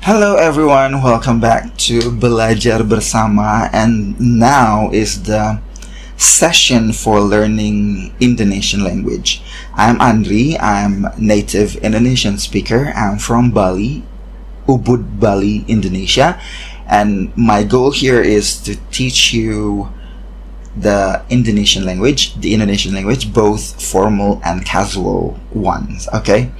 Hello everyone, welcome back to Belajar Bersama, and now is the session for learning Indonesian language. I'm Andri, I'm native Indonesian speaker. I'm from Bali, Ubud, Bali, Indonesia, and my goal here is to teach you the Indonesian language, both formal and casual ones, okay?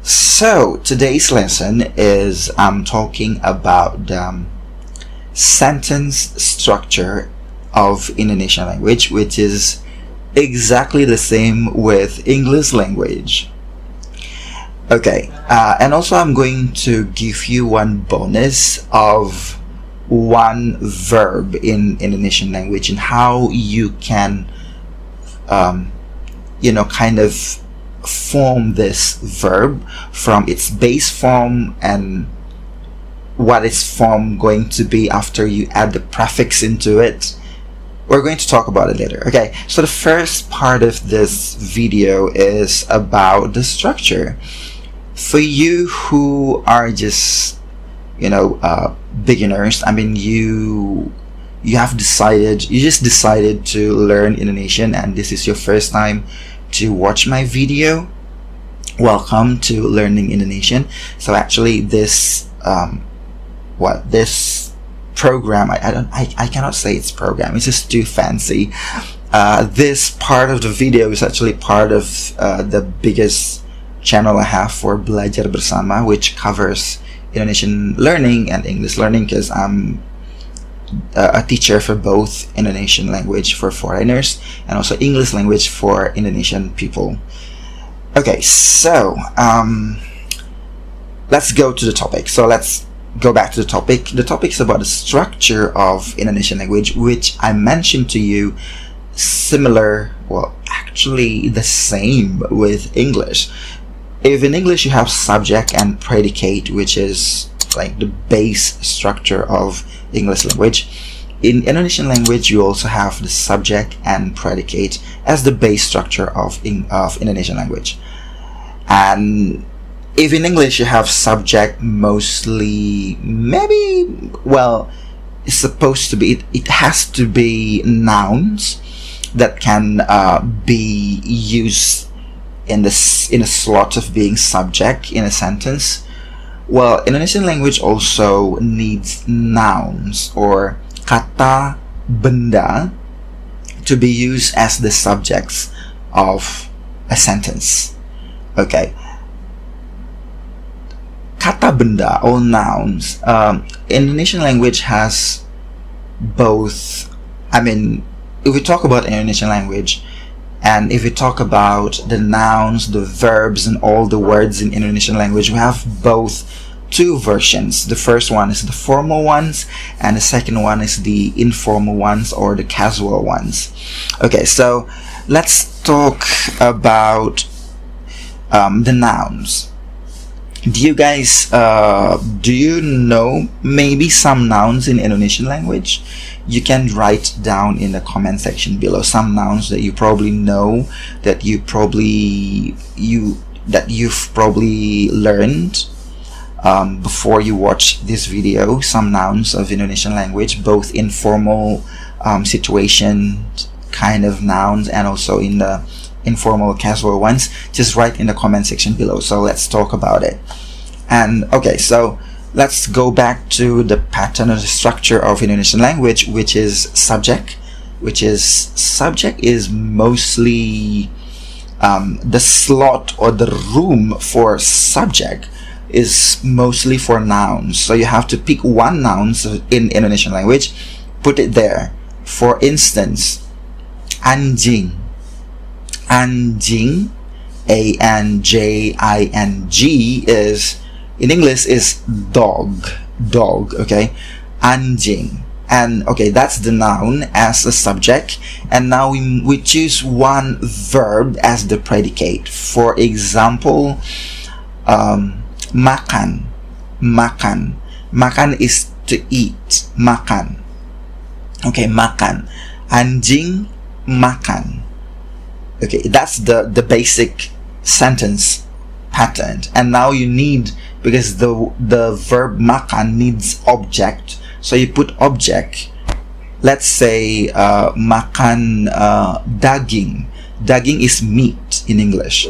So today's lesson is I'm talking about the sentence structure of Indonesian language, which is exactly the same with English language. Okay, and also I'm going to give you one bonus of one verb in Indonesian language and how you can kind of form this verb from its base form and what its form going to be after you add the prefix into it. We're going to talk about it later. Okay, so the first part of this video is about the structure. For you who are just beginners, I mean you just decided to learn Indonesian and this is your first time to watch my video. Welcome to learning Indonesian. So actually this this program, I cannot say it's program, it's just too fancy. This part of the video is actually part of the biggest channel I have for Belajar Bersama, which covers Indonesian learning and English learning, because I'm a teacher for both Indonesian language for foreigners and also English language for Indonesian people. Okay, so let's go to the topic. So let's go back to the topic. The topic is about the structure of Indonesian language, which I mentioned to you similar, well actually the same with English. If in English you have subject and predicate, which is like the base structure of English language, in Indonesian language you also have the subject and predicate as the base structure of Indonesian language. And if in English you have subject mostly, it's supposed to be, it has to be nouns that can be used in a slot of being subject in a sentence. Well, Indonesian language also needs nouns or kata benda to be used as the subjects of a sentence. Okay, kata benda or nouns. Indonesian language has both. I mean, if we talk about Indonesian language, and if we talk about the nouns, the verbs, and all the words in Indonesian language, we have both two versions. The first one is the formal ones, and the second one is the informal ones or the casual ones. Okay, so let's talk about the nouns. Do you guys do you know maybe some nouns in Indonesian language? You can write down in the comment section below some nouns that you probably know, that you've probably learned before you watch this video. Some nouns of Indonesian language, both informal situation kind of nouns and also in the informal casual ones. Just write in the comment section below. So let's talk about it. And okay, so let's go back to the pattern or the structure of Indonesian language, which is subject. Subject is mostly the slot or the room for subject is mostly for nouns. So you have to pick one noun in Indonesian language, put it there. For instance, anjing. Anjing, A-N-J-I-N-G, is in English is dog. Okay, anjing. And okay, that's the noun as a subject, and now we choose one verb as the predicate. For example, makan. Makan is to eat. Makan. Okay, makan. Anjing makan. Okay, that's the basic sentence pattern. And now you need because the verb makan needs object. So you put object. Let's say makan daging. Daging is meat in English.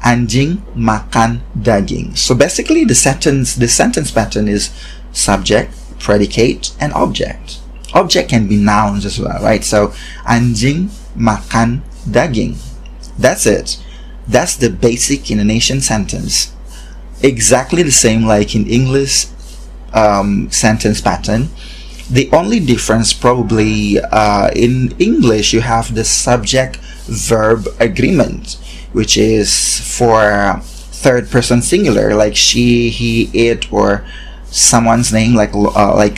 Anjing makan daging. So basically the sentence pattern is subject, predicate, and object. Object can be nouns as well, right? So anjing makan daging. That's it. That's the basic Indonesian sentence. Exactly the same like in English sentence pattern. The only difference probably in English you have the subject verb agreement, which is for third person singular, like she, he, it, or someone's name, like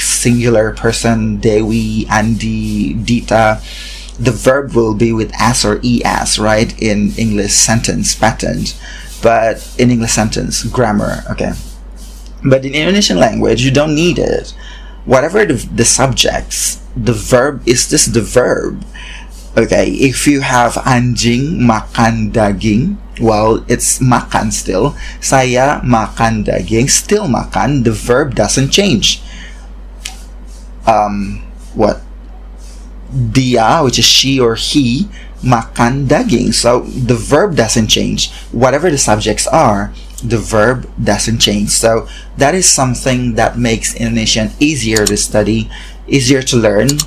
singular person, Dewi, Andi, Dita. The verb will be with as or es, right, in English sentence patterns, but in English sentence grammar, okay. But in Indonesian language, you don't need it. Whatever the subjects, the verb is just the verb. Okay, if you have anjing makan daging, well, it's makan still. Saya makan daging, still makan. The verb doesn't change. What? Dia, which is she or he, makan daging. So the verb doesn't change. Whatever the subjects are, the verb doesn't change. So that is something that makes Indonesian easier to study, easier to learn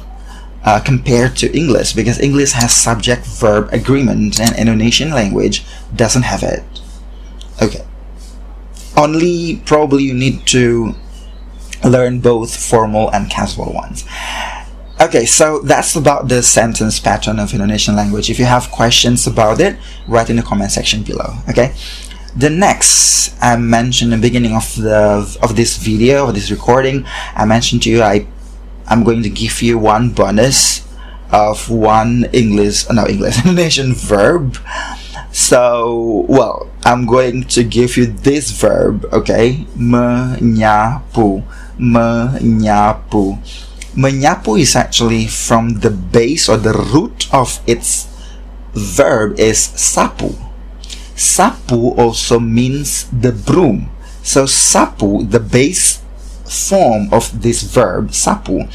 compared to English, because English has subject verb agreement and Indonesian language doesn't have it. Okay, only probably you need to learn both formal and casual ones. Okay, so that's about the sentence pattern of Indonesian language. If you have questions about it, write in the comment section below. Okay, the next, I mentioned in the beginning of this video, of this recording, I mentioned to you I'm going to give you one bonus of one Indonesian verb. So, well, I'm going to give you this verb, okay? Menyapu. Menyapu. Menyapu is actually from the base or the root of its verb is sapu. Sapu also means the broom. So sapu, the base form of this verb, sapu,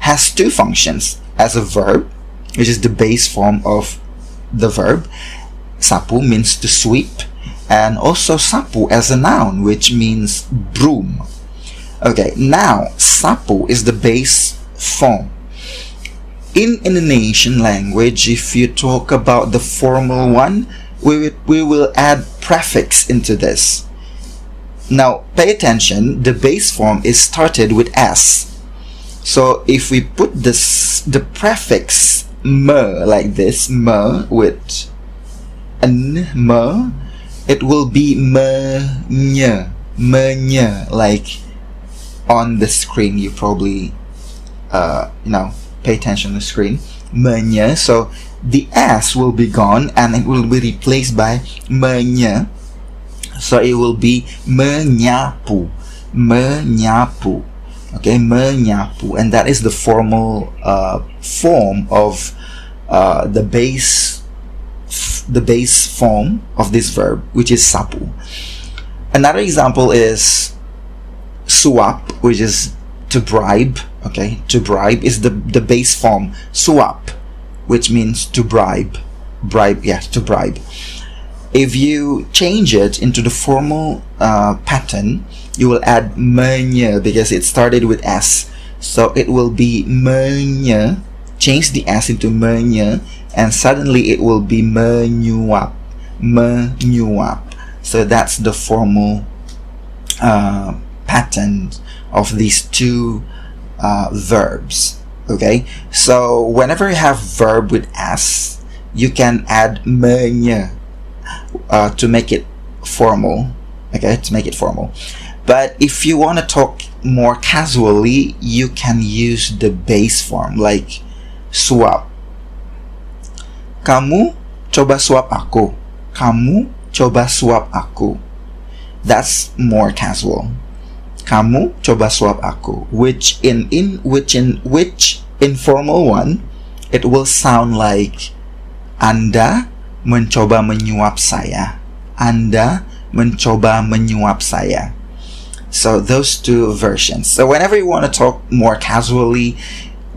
has two functions. As a verb, which is the base form of the verb, sapu means to sweep, and also sapu as a noun, which means broom. Okay, now sapu is the base form. In Indonesian language, if you talk about the formal one, we will add prefix into this. Now pay attention, the base form is started with s. So if we put the prefix me like this, me with n, me, it will be menye, like on the screen. You probably pay attention to the screen. Menye. So the s will be gone and it will be replaced by menye. So it will be menyapu, menyapu. Okay, menyapu, and that is the formal form of the base form of this verb, which is sapu. Another example is suap, which is to bribe. Okay, to bribe is the base form, suap, which means to bribe. To bribe. If you change it into the formal pattern, you will add menye because it started with s. So it will be menye, change the s into menye, and suddenly it will be menyuap, menyuap. So that's the formal pattern of these two verbs. Okay, so whenever you have verb with s, you can add menye to make it formal. Okay, to make it formal. But if you want to talk more casually, you can use the base form like suap. Kamu coba suap aku. Kamu coba suap aku. That's more casual. Kamu coba suap aku, which in informal one, it will sound like Anda mencoba menyuap saya. Anda mencoba menyuap saya. So those two versions. So whenever you want to talk more casually,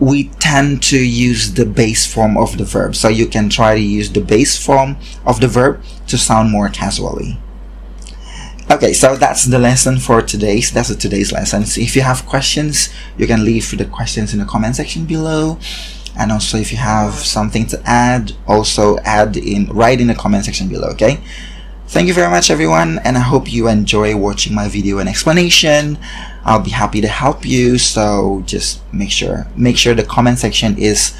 we tend to use the base form of the verb. So you can try to use the base form of the verb to sound more casually. Okay, so that's the lesson for today's. That's today's lesson. So if you have questions, you can leave the questions in the comment section below. And also, if you have something to add, also write in the comment section below. Okay. Thank you very much, everyone, and I hope you enjoy watching my video and explanation. I'll be happy to help you. So just make sure the comment section is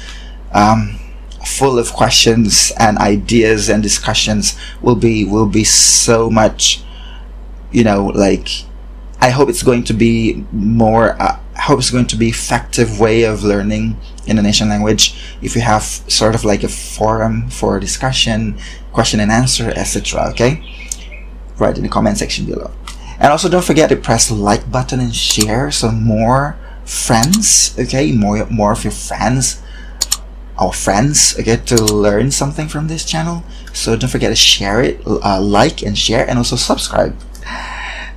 full of questions and ideas, and discussions will be so much. Like, I hope it's going to be more. I hope it's going to be effective way of learning Indonesian language if you have sort of like a forum for discussion, question and answer, etc. Okay, write in the comment section below. And also don't forget to press the like button and share so more friends, okay, more of your friends get to learn something from this channel. So don't forget to share it, like and share, and also subscribe,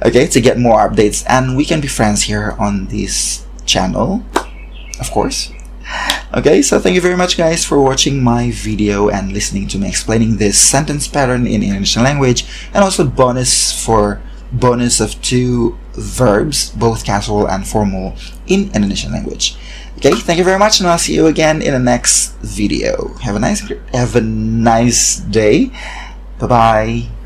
okay, to get more updates. And we can be friends here on this channel, of course. Okay, so thank you very much, guys, for watching my video and listening to me explaining this sentence pattern in Indonesian language, and also bonus of 2 verbs, both casual and formal, in Indonesian language. Okay, thank you very much, and I'll see you again in the next video. Have a nice day. Bye bye.